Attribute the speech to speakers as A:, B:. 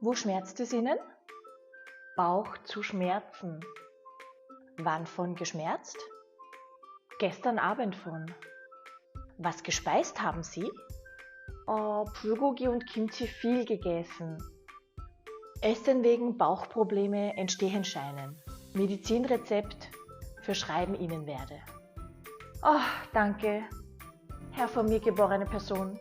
A: Wo schmerzt es Ihnen? Bauch zu Schmerzen. Wann von geschmerzt? Gestern Abend von. Was gespeist haben Sie? Bulgogi und Kimchi viel gegessen. Essen wegen Bauchprobleme entstehen scheinen. Medizinrezept verschreiben Ihnen werde. Danke, Herr von mir geborene Person.